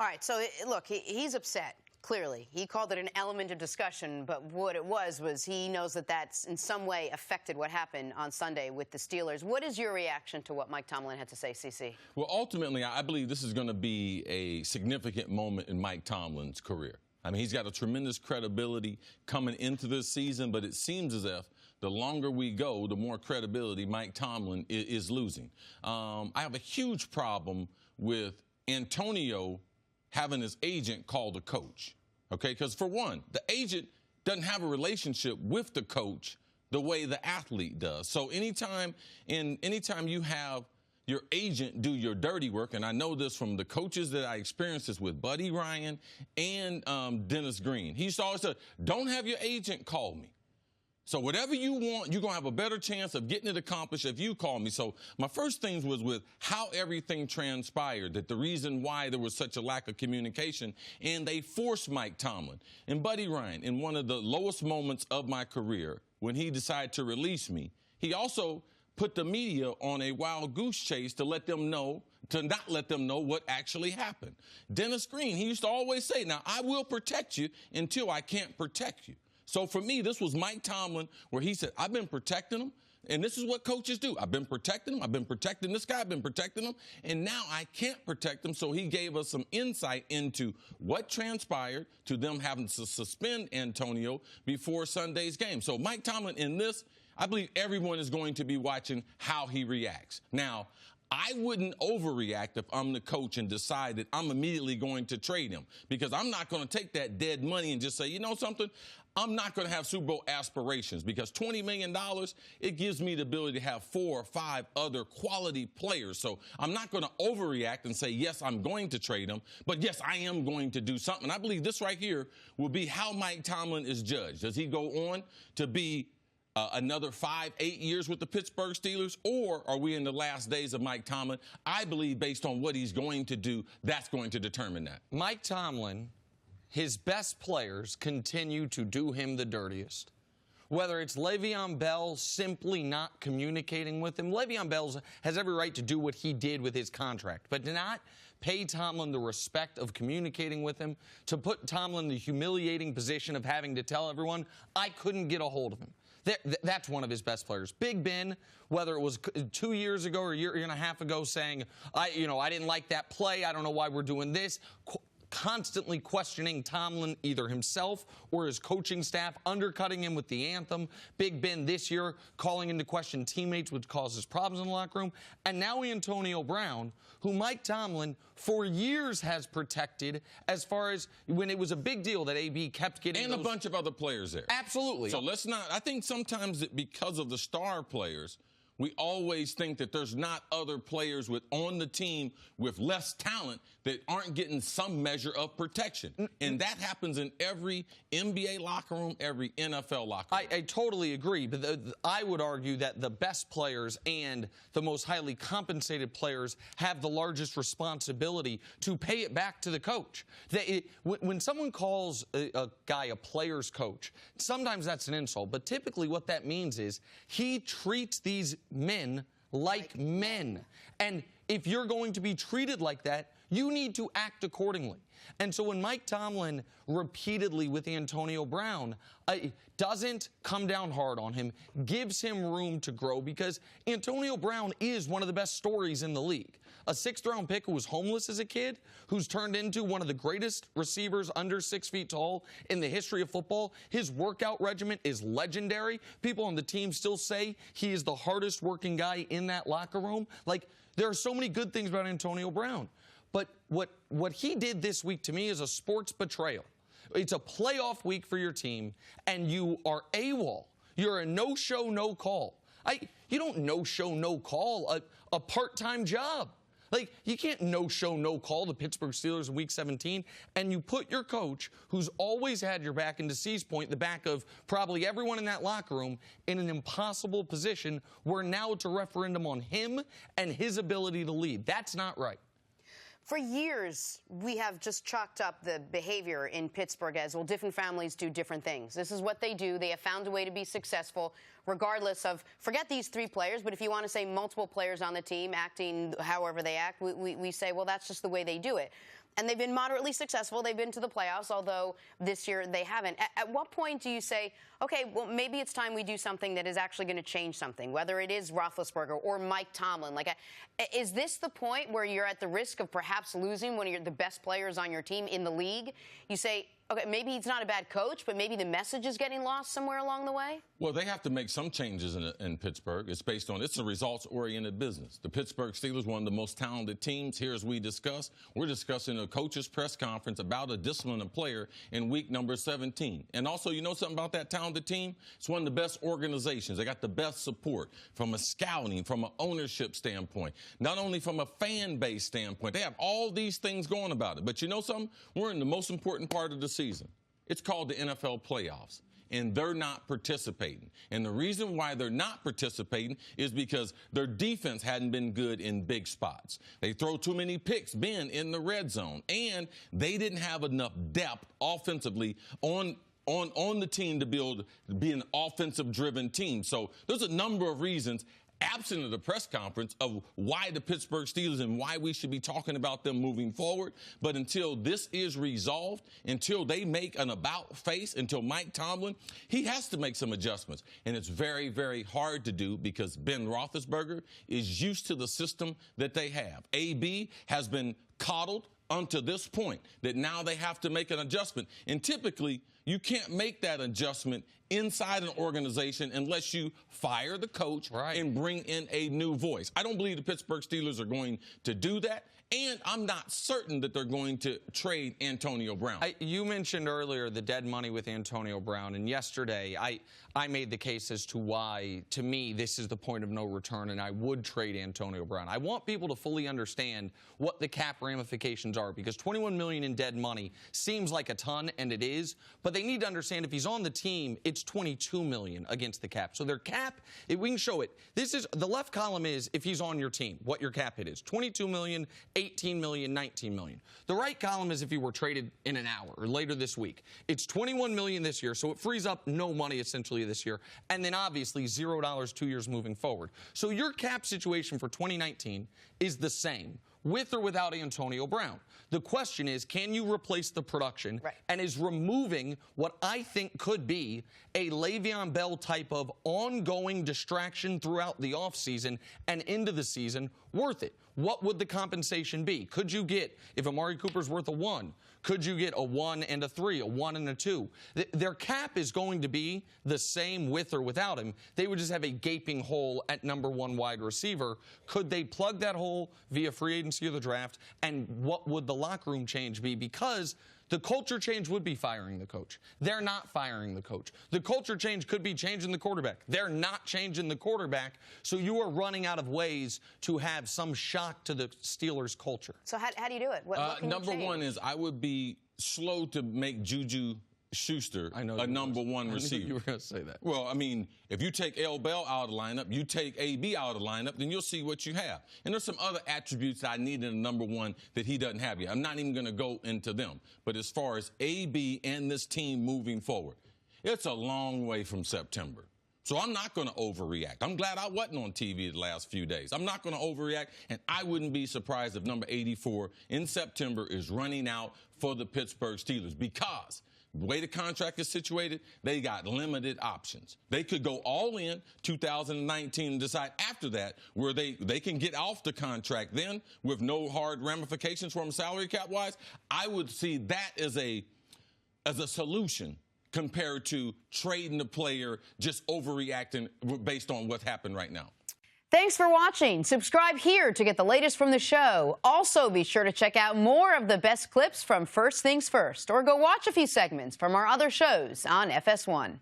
All right, so look, he's upset. Clearly, he called it an element of discussion, but what it was he knows that that's in some way affected what happened on Sunday with the Steelers. What is your reaction to what Mike Tomlin had to say, CC? Well, ultimately, I believe this is going to be a significant moment in Mike Tomlin's career. I mean, he's got a tremendous credibility coming into this season, but it seems as if the longer we go, the more credibility Mike Tomlin is losing. I have a huge problem with Antonio having his agent call the coach, okay? Because for one, the agent doesn't have a relationship with the coach the way the athlete does. So anytime you have your agent do your dirty work, and I know this from the coaches that I experienced this with, Buddy Ryan and Dennis Green. He used to always say, don't have your agent call me. So whatever you want, you're going to have a better chance of getting it accomplished if you call me. So my first thing was with how everything transpired, that the reason why there was such a lack of communication, and they forced Mike Tomlin. And Buddy Ryan, in one of the lowest moments of my career, when he decided to release me, he also put the media on a wild goose chase to not let them know what actually happened. Dennis Green, he used to always say, now, I will protect you until I can't protect you. So for me, this was Mike Tomlin, where he said, I've been protecting him, and this is what coaches do. I've been protecting him. I've been protecting this guy. I've been protecting him, and now I can't protect him. So he gave us some insight into what transpired to them having to suspend Antonio before Sunday's game. So Mike Tomlin, in this, I believe everyone is going to be watching how he reacts. Now, I wouldn't overreact if I'm the coach and decide that I'm immediately going to trade him, because I'm not going to take that dead money and just say, you know something, I'm not going to have Super Bowl aspirations, because $20 million, it gives me the ability to have 4 or 5 other quality players. So I'm not going to overreact and say, yes, I'm going to trade him, but yes, I am going to do something. I believe this right here will be how Mike Tomlin is judged. Does he go on to be another 5, 8 years with the Pittsburgh Steelers, or are we in the last days of Mike Tomlin? I believe based on what he's going to do, that's going to determine that. Mike Tomlin, his best players continue to do him the dirtiest. Whether it's Le'Veon Bell simply not communicating with him. Le'Veon Bell has every right to do what he did with his contract, but to not pay Tomlin the respect of communicating with him, to put Tomlin in the humiliating position of having to tell everyone, I couldn't get a hold of him. That's one of his best players. Big Ben, whether it was 2 years ago or a year and a half ago, saying, I didn't like that play, I don't know why we're doing this, constantly questioning Tomlin, either himself or his coaching staff, undercutting him with the anthem. Big Ben this year calling into question teammates, which causes problems in the locker room. And now Antonio Brown, who Mike Tomlin for years has protected, as far as when it was a big deal that AB kept getting and a bunch of other players there. Absolutely. So let's not, I think sometimes that because of the star players, we always think that there's not other players on the team with less talent that aren't getting some measure of protection. And that happens in every NBA locker room, every NFL locker room. I totally agree. But I would argue that the best players and the most highly compensated players have the largest responsibility to pay it back to the coach. When someone calls a guy a player's coach, sometimes that's an insult. But typically what that means is he treats these men like men. And if you're going to be treated like that, you need to act accordingly. And so when Mike Tomlin repeatedly with Antonio Brown doesn't come down hard on him, gives him room to grow, because Antonio Brown is one of the best stories in the league. A 6th-round pick who was homeless as a kid, who's turned into one of the greatest receivers under 6 feet tall in the history of football. His workout regimen is legendary. People on the team still say he is the hardest working guy in that locker room. Like, there are so many good things about Antonio Brown. But what he did this week to me is a sports betrayal. It's a playoff week for your team, and you are AWOL. You're a no-show, no-call. You don't no-show, no-call a part-time job. Like, you can't no-show, no-call the Pittsburgh Steelers in Week 17, and you put your coach, who's always had your back, and to C's point, the back of probably everyone in that locker room, in an impossible position where now it's a referendum on him and his ability to lead. That's not right. For years, we have just chalked up the behavior in Pittsburgh as, well, different families do different things. This is what they do. They have found a way to be successful, regardless of, forget these 3 players, but if you want to say multiple players on the team acting however they act, we say, well, that's just the way they do it. and they've been moderately successful. They've been to the playoffs, although this year they haven't. At what point do you say, okay, well, maybe it's time we do something that is actually going to change something, whether it is Roethlisberger or Mike Tomlin? Like, is this the point where you're at the risk of perhaps losing one of the best players on your team in the league? You say, okay, maybe he's not a bad coach, but maybe the message is getting lost somewhere along the way? Well, they have to make some changes in Pittsburgh. It's based on, it's a results-oriented business. The Pittsburgh Steelers, one of the most talented teams. Here, as we discuss, we're discussing a coach's press conference about a disciplined player in week number 17. And also, you know something about that talented team? It's one of the best organizations. They got the best support from a scouting, from an ownership standpoint, not only from a fan base standpoint. They have all these things going about it. But you know something? We're in the most important part of the season. It's called the NFL playoffs, and they're not participating. And the reason why they're not participating is because their defense hadn't been good in big spots. They throw too many picks, been in the red zone, and they didn't have enough depth offensively on the team to be an offensive-driven team. So there's a number of reasons, absent of the press conference, of why the Pittsburgh Steelers and why we should be talking about them moving forward. But until this is resolved, until they make an about face, until Mike Tomlin, he has to make some adjustments. And it's very, very hard to do because Ben Roethlisberger is used to the system that they have. AB has been coddled unto this point that now they have to make an adjustment. And typically, you can't make that adjustment inside an organization unless you fire the coach and bring in a new voice. I don't believe the Pittsburgh Steelers are going to do that, and I'm not certain that they're going to trade Antonio Brown. You mentioned earlier the dead money with Antonio Brown, and yesterday I made the case as to why, to me, this is the point of no return, and I would trade Antonio Brown. I want people to fully understand what the cap ramifications are, because $21 million in dead money seems like a ton, and it is, but they need to understand if he's on the team, it's $22 million against the cap. So their cap, we can show it. This is, the left column is if he's on your team, what your cap hit is. $22 million, $18 million, $19 million. The right column is if he were traded in an hour or later this week. It's $21 million this year, so it frees up no money essentially this year, and then obviously $0 2 years moving forward. So your cap situation for 2019 is the same, with or without Antonio Brown. The question is, can you replace the production? Right. And is removing what I think could be a Le'Veon Bell type of ongoing distraction throughout the offseason and into the season worth it? What would the compensation be? Could you get, if Amari Cooper's worth a 1, could you get a 1 and a 3, a 1 and a 2? Their cap is going to be the same with or without him. They would just have a gaping hole at number 1 wide receiver. Could they plug that hole via free agency or the draft? And what would the locker room change be? Because the culture change would be firing the coach. They're not firing the coach. The culture change could be changing the quarterback. They're not changing the quarterback. So you are running out of ways to have some shock to the Steelers' culture. So how do you do it? What can number you change? one is I would be slow to make Juju Schuster a number 1 receiver. I knew you were going to say that. Well, I mean, if you take L. Bell out of the lineup, you take A.B. out of the lineup, then you'll see what you have. And there's some other attributes I need in a number 1 that he doesn't have yet. I'm not even going to go into them. But as far as A.B. and this team moving forward, it's a long way from September. So I'm not going to overreact. I'm glad I wasn't on TV the last few days. I'm not going to overreact, and I wouldn't be surprised if number 84 in September is running out for the Pittsburgh Steelers, because the way the contract is situated, they got limited options. They could go all in 2019 and decide after that where they can get off the contract then with no hard ramifications from salary cap-wise. I would see that as a solution compared to trading the player, just overreacting based on what's happened right now. Thanks for watching. Subscribe here to get the latest from the show. Also, be sure to check out more of the best clips from First Things First, or go watch a few segments from our other shows on FS1.